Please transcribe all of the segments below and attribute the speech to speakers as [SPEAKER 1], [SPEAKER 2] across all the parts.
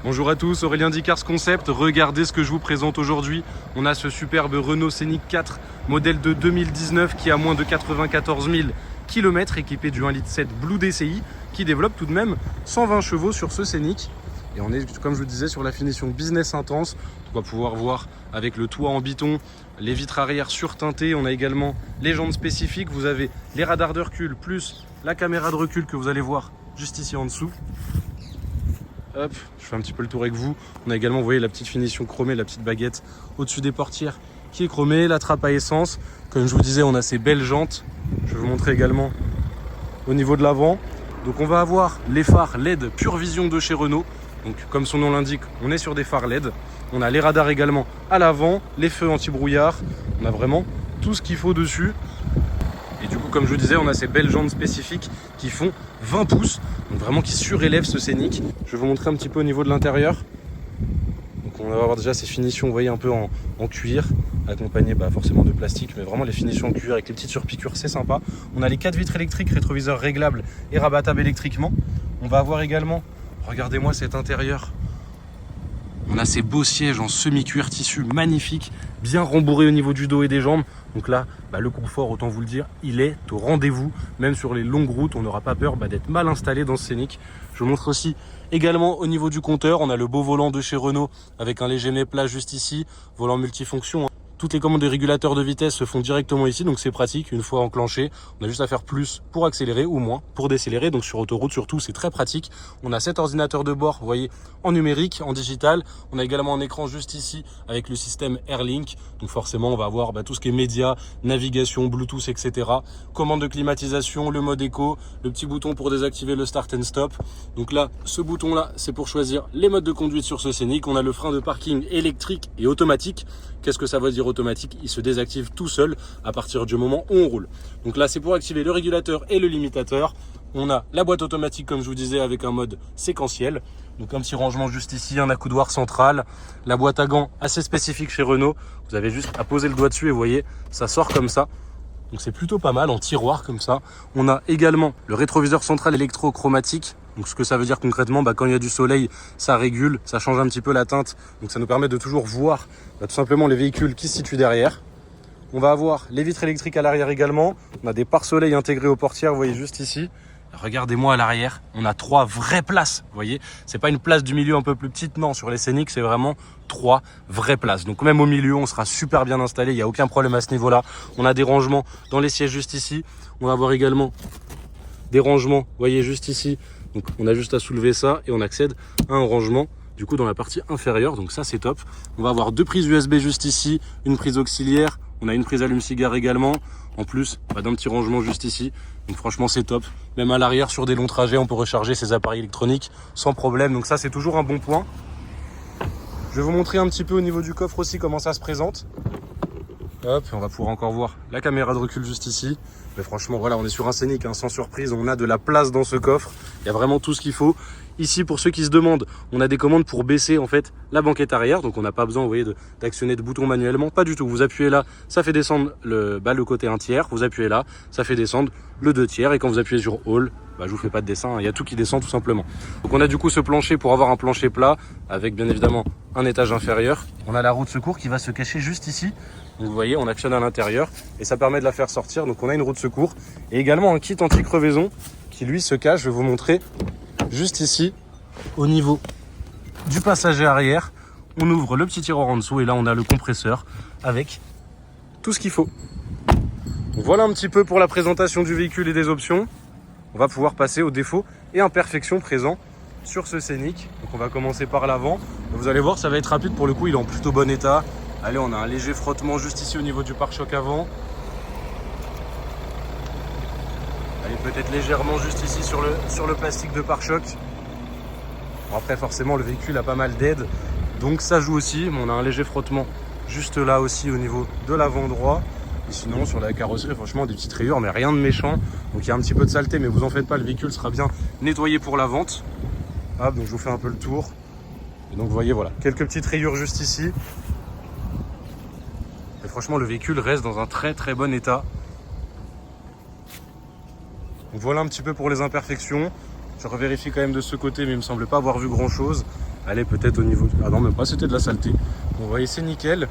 [SPEAKER 1] Bonjour à tous, Aurélien d'Icars Concept. Regardez ce que je vous présente aujourd'hui. On a ce superbe Renault Scénic 4, modèle de 2019 qui a moins de 94 000 km, équipé du 1,7 L Blue DCI qui développe tout de même 120 chevaux sur ce Scénic. Et on est, comme je vous disais, sur la finition business intense. On va pouvoir voir avec le toit en biton, les vitres arrière surteintées. On a également les jantes spécifiques. Vous avez les radars de recul plus la caméra de recul que vous allez voir juste ici en dessous. Hop, je fais un petit peu le tour avec vous. On a également, vous voyez, la petite finition chromée, la petite baguette au-dessus des portières qui est chromée, la trappe à essence. Comme je vous disais, on a ces belles jantes. Je vais vous montrer également au niveau de l'avant. Donc on va avoir les phares LED Pure Vision de chez Renault. Donc comme son nom l'indique, on est sur des phares LED. On a les radars également à l'avant, les feux anti-brouillard. On a vraiment tout ce qu'il faut dessus. Et du coup, comme je vous disais, on a ces belles jantes spécifiques qui font 20 pouces. Donc vraiment qui surélèvent ce Scénic. Je vais vous montrer un petit peu au niveau de l'intérieur. Donc on va avoir déjà ces finitions, vous voyez, un peu en cuir, accompagnées forcément de plastique, mais vraiment les finitions en cuir avec les petites surpiqûres, c'est sympa. On a les 4 vitres électriques, rétroviseurs réglables et rabattables électriquement. On va avoir également, regardez-moi cet intérieur. On a ces beaux sièges en semi-cuir tissu magnifiques, bien rembourrés au niveau du dos et des jambes. Donc là, le confort, autant vous le dire, il est au rendez-vous. Même sur les longues routes, on n'aura pas peur d'être mal installé dans ce Scénic. Je vous montre aussi également au niveau du compteur, on a le beau volant de chez Renault avec un léger nez plat juste ici, volant multifonction. Toutes les commandes de régulateurs de vitesse se font directement ici, donc c'est pratique. Une fois enclenché, on a juste à faire plus pour accélérer ou moins pour décélérer. Donc sur autoroute surtout, c'est très pratique. On a cet ordinateur de bord, vous voyez, en numérique, en digital. On a également un écran juste ici avec le système AirLink. Donc forcément, on va avoir tout ce qui est médias, navigation, Bluetooth, etc. Commande de climatisation, le mode éco, le petit bouton pour désactiver le start and stop. Donc là, ce bouton-là, c'est pour choisir les modes de conduite sur ce Scénic. On a le frein de parking électrique et automatique. Qu'est-ce que ça veut dire automatique? Il se désactive tout seul à partir du moment où on roule. Donc là, c'est pour activer le régulateur et le limitateur. On a la boîte automatique, comme je vous disais, avec un mode séquentiel. Donc un petit rangement juste ici, un accoudoir central. La boîte à gants assez spécifique chez Renault. Vous avez juste à poser le doigt dessus et vous voyez, ça sort comme ça. Donc c'est plutôt pas mal en tiroir comme ça. On a également le rétroviseur central électrochromatique. Donc ce que ça veut dire concrètement, quand il y a du soleil, ça régule, ça change un petit peu la teinte. Donc ça nous permet de toujours voir tout simplement les véhicules qui se situent derrière. On va avoir les vitres électriques à l'arrière également. On a des pare-soleil intégrés aux portières, vous voyez juste ici. Regardez-moi à l'arrière, on a 3 vraies places, vous voyez. C'est pas une place du milieu un peu plus petite, non, sur les Scénic, c'est vraiment 3 vraies places. Donc même au milieu, on sera super bien installé, il n'y a aucun problème à ce niveau-là. On a des rangements dans les sièges juste ici. On va avoir également des rangements, vous voyez, juste ici. Donc on a juste à soulever ça et on accède à un rangement du coup dans la partie inférieure, donc ça c'est top. On va avoir 2 prises USB juste ici, une prise auxiliaire, on a une prise allume-cigare également, en plus d'un petit rangement juste ici. Donc franchement c'est top, même à l'arrière sur des longs trajets on peut recharger ses appareils électroniques sans problème, donc ça c'est toujours un bon point. Je vais vous montrer un petit peu au niveau du coffre aussi comment ça se présente. Hop, on va pouvoir encore voir la caméra de recul juste ici. Mais franchement, voilà, on est sur un Scénic, sans surprise. On a de la place dans ce coffre. Il y a vraiment tout ce qu'il faut. Ici, pour ceux qui se demandent, on a des commandes pour baisser en fait la banquette arrière. Donc on n'a pas besoin, vous voyez, d'actionner de bouton manuellement. Pas du tout. Vous appuyez là, ça fait descendre le côté 1 tiers. Vous appuyez là, ça fait descendre le 2 tiers. Et quand vous appuyez sur All, je vous fais pas de dessin. Il y a tout qui descend tout simplement. Donc on a du coup ce plancher pour avoir un plancher plat avec bien évidemment un étage inférieur. On a la roue de secours qui va se cacher juste ici. Donc vous voyez, on actionne à l'intérieur et ça permet de la faire sortir. Donc on a une roue de secours et également un kit anti-crevaison qui lui se cache. Je vais vous montrer juste ici au niveau du passager arrière. On ouvre le petit tiroir en dessous et là on a le compresseur avec tout ce qu'il faut. Donc voilà un petit peu pour la présentation du véhicule et des options. On va pouvoir passer aux défauts et imperfections présents sur ce Scénic. Donc on va commencer par l'avant. Vous allez voir, ça va être rapide pour le coup, il est en plutôt bon état. Allez, on a un léger frottement juste ici au niveau du pare-choc avant. Allez, peut-être légèrement juste ici sur le plastique de pare-choc. Bon, après, forcément, le véhicule a pas mal d'aide, donc ça joue aussi. Mais on a un léger frottement juste là aussi au niveau de l'avant droit. Et sinon, sur la carrosserie, franchement, des petites rayures, mais rien de méchant. Donc il y a un petit peu de saleté, mais vous en faites pas, le véhicule sera bien nettoyé pour la vente. Hop, donc je vous fais un peu le tour. Et donc vous voyez, voilà, quelques petites rayures juste ici. Et franchement, le véhicule reste dans un très très bon état. Donc voilà un petit peu pour les imperfections. Je revérifie quand même de ce côté, mais il me semble pas avoir vu grand chose. Allez, peut-être au niveau... Ah non, même pas, c'était de la saleté. Donc, vous voyez, c'est nickel.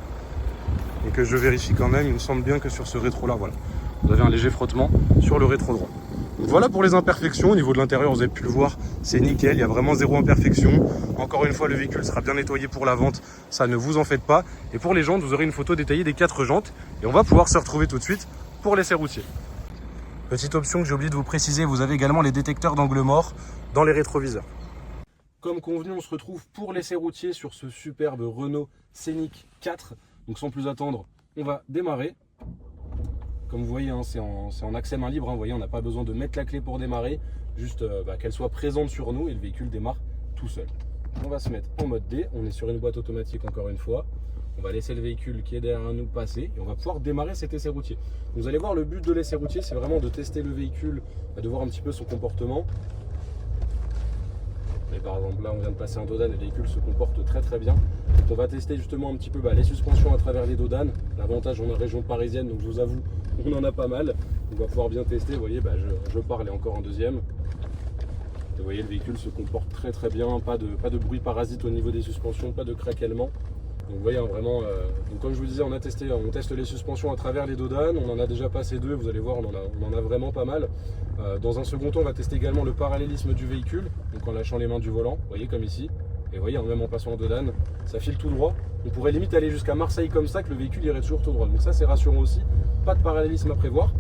[SPEAKER 1] Et que je vérifie quand même, il me semble bien que sur ce rétro-là, voilà, vous avez un léger frottement sur le rétro droit. Donc voilà pour les imperfections. Au niveau de l'intérieur, vous avez pu le voir, c'est nickel, il y a vraiment zéro imperfection. Encore une fois, le véhicule sera bien nettoyé pour la vente, ça ne vous en faites pas. Et pour les jantes, vous aurez une photo détaillée des 4 jantes. Et on va pouvoir se retrouver tout de suite pour l'essai routier. Petite option que j'ai oublié de vous préciser, vous avez également les détecteurs d'angle mort dans les rétroviseurs. Comme convenu, on se retrouve pour l'essai routier sur ce superbe Renault Scénic 4. Donc sans plus attendre, on va démarrer. Comme vous voyez, hein, c'est en accès main libre. Hein, vous voyez, on n'a pas besoin de mettre la clé pour démarrer. Juste qu'elle soit présente sur nous et le véhicule démarre tout seul. On va se mettre en mode D. On est sur une boîte automatique encore une fois. On va laisser le véhicule qui est derrière nous passer et on va pouvoir démarrer cet essai routier. Vous allez voir, le but de l'essai routier, c'est vraiment de tester le véhicule, de voir un petit peu son comportement. Et par exemple là on vient de passer un dodan et le véhicule se comporte très très bien. Donc on va tester justement un petit peu les suspensions à travers les dodanes. L'avantage, on est en région parisienne, donc je vous avoue on en a pas mal. On va pouvoir bien tester. Vous voyez, je parle et encore un deuxième. Et vous voyez, le véhicule se comporte très très bien, pas de bruit parasite au niveau des suspensions, pas de craquellement. Donc vous voyez, hein, vraiment, donc comme je vous disais, on teste les suspensions à travers les dodanes, on en a déjà passé 2, vous allez voir, on en a vraiment pas mal. Dans un second temps, on va tester également le parallélisme du véhicule, donc en lâchant les mains du volant, vous voyez, comme ici. Et vous voyez, même en passant en dodane, ça file tout droit. On pourrait limite aller jusqu'à Marseille comme ça, que le véhicule irait toujours tout droit. Donc ça, c'est rassurant aussi, pas de parallélisme à prévoir.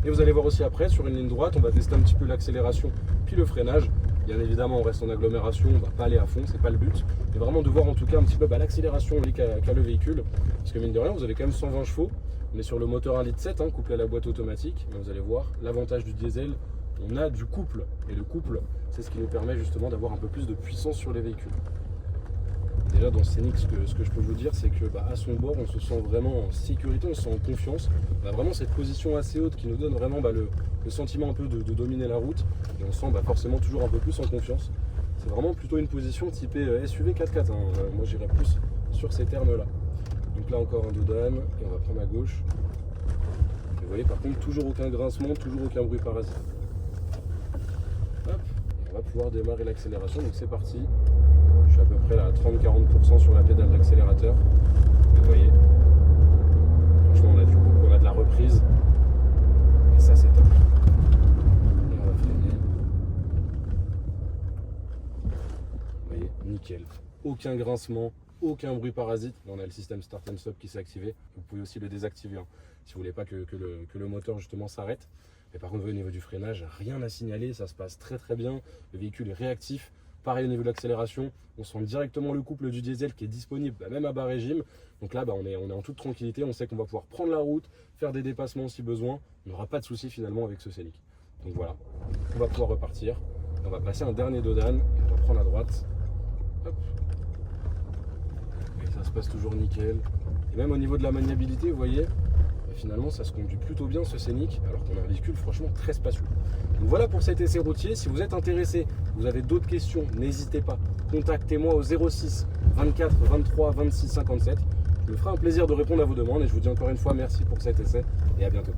[SPEAKER 1] Et vous allez voir aussi après, sur une ligne droite, on va tester un petit peu l'accélération, puis le freinage. Bien évidemment, on reste en agglomération, on ne va pas aller à fond, c'est pas le but. Mais vraiment de voir en tout cas un petit peu l'accélération qu'a le véhicule. Parce que mine de rien, vous avez quand même 120 chevaux. On est sur le moteur 1,7 litre, couplé à la boîte automatique. Mais vous allez voir, l'avantage du diesel, on a du couple. Et le couple, c'est ce qui nous permet justement d'avoir un peu plus de puissance sur les véhicules. Déjà dans Scénic, ce que je peux vous dire, c'est que à son bord, on se sent vraiment en sécurité, on se sent en confiance. On a vraiment cette position assez haute qui nous donne vraiment le sentiment un peu de dominer la route. Et on se sent forcément toujours un peu plus en confiance. C'est vraiment plutôt une position typée SUV 4x4. Hein. Moi j'irais plus sur ces termes-là. Donc là encore un dodan, et on va prendre à gauche. Et vous voyez par contre, toujours aucun grincement, toujours aucun bruit parasite. Hop, et on va pouvoir démarrer l'accélération, donc c'est parti. Je suis à peu près à 30-40% sur la pédale d'accélérateur. Vous voyez, franchement on a de la reprise. Et ça c'est top. Et on va freiner. Vous voyez, nickel. Aucun grincement, aucun bruit parasite. Là on a le système start and stop qui s'est activé. Vous pouvez aussi le désactiver si vous voulez pas que le moteur justement s'arrête. Mais par contre au niveau du freinage, rien à signaler, ça se passe très très bien. Le véhicule est réactif. Pareil au niveau de l'accélération, on sent directement le couple du diesel qui est disponible même à bas régime. Donc là on est en toute tranquillité, on sait qu'on va pouvoir prendre la route, faire des dépassements si besoin. On n'aura pas de soucis finalement avec ce Scénic. Donc voilà, on va pouvoir repartir. On va passer un dernier dodan et on va prendre à droite. Hop. Et ça se passe toujours nickel. Et même au niveau de la maniabilité, vous voyez, finalement ça se conduit plutôt bien ce Scénic, alors qu'on a un véhicule franchement très spacieux. Donc voilà pour cet essai routier. Si vous êtes intéressé, vous avez d'autres questions, n'hésitez pas, contactez-moi au 06 24 23 26 57. Je me ferai un plaisir de répondre à vos demandes et je vous dis encore une fois merci pour cet essai et à bientôt.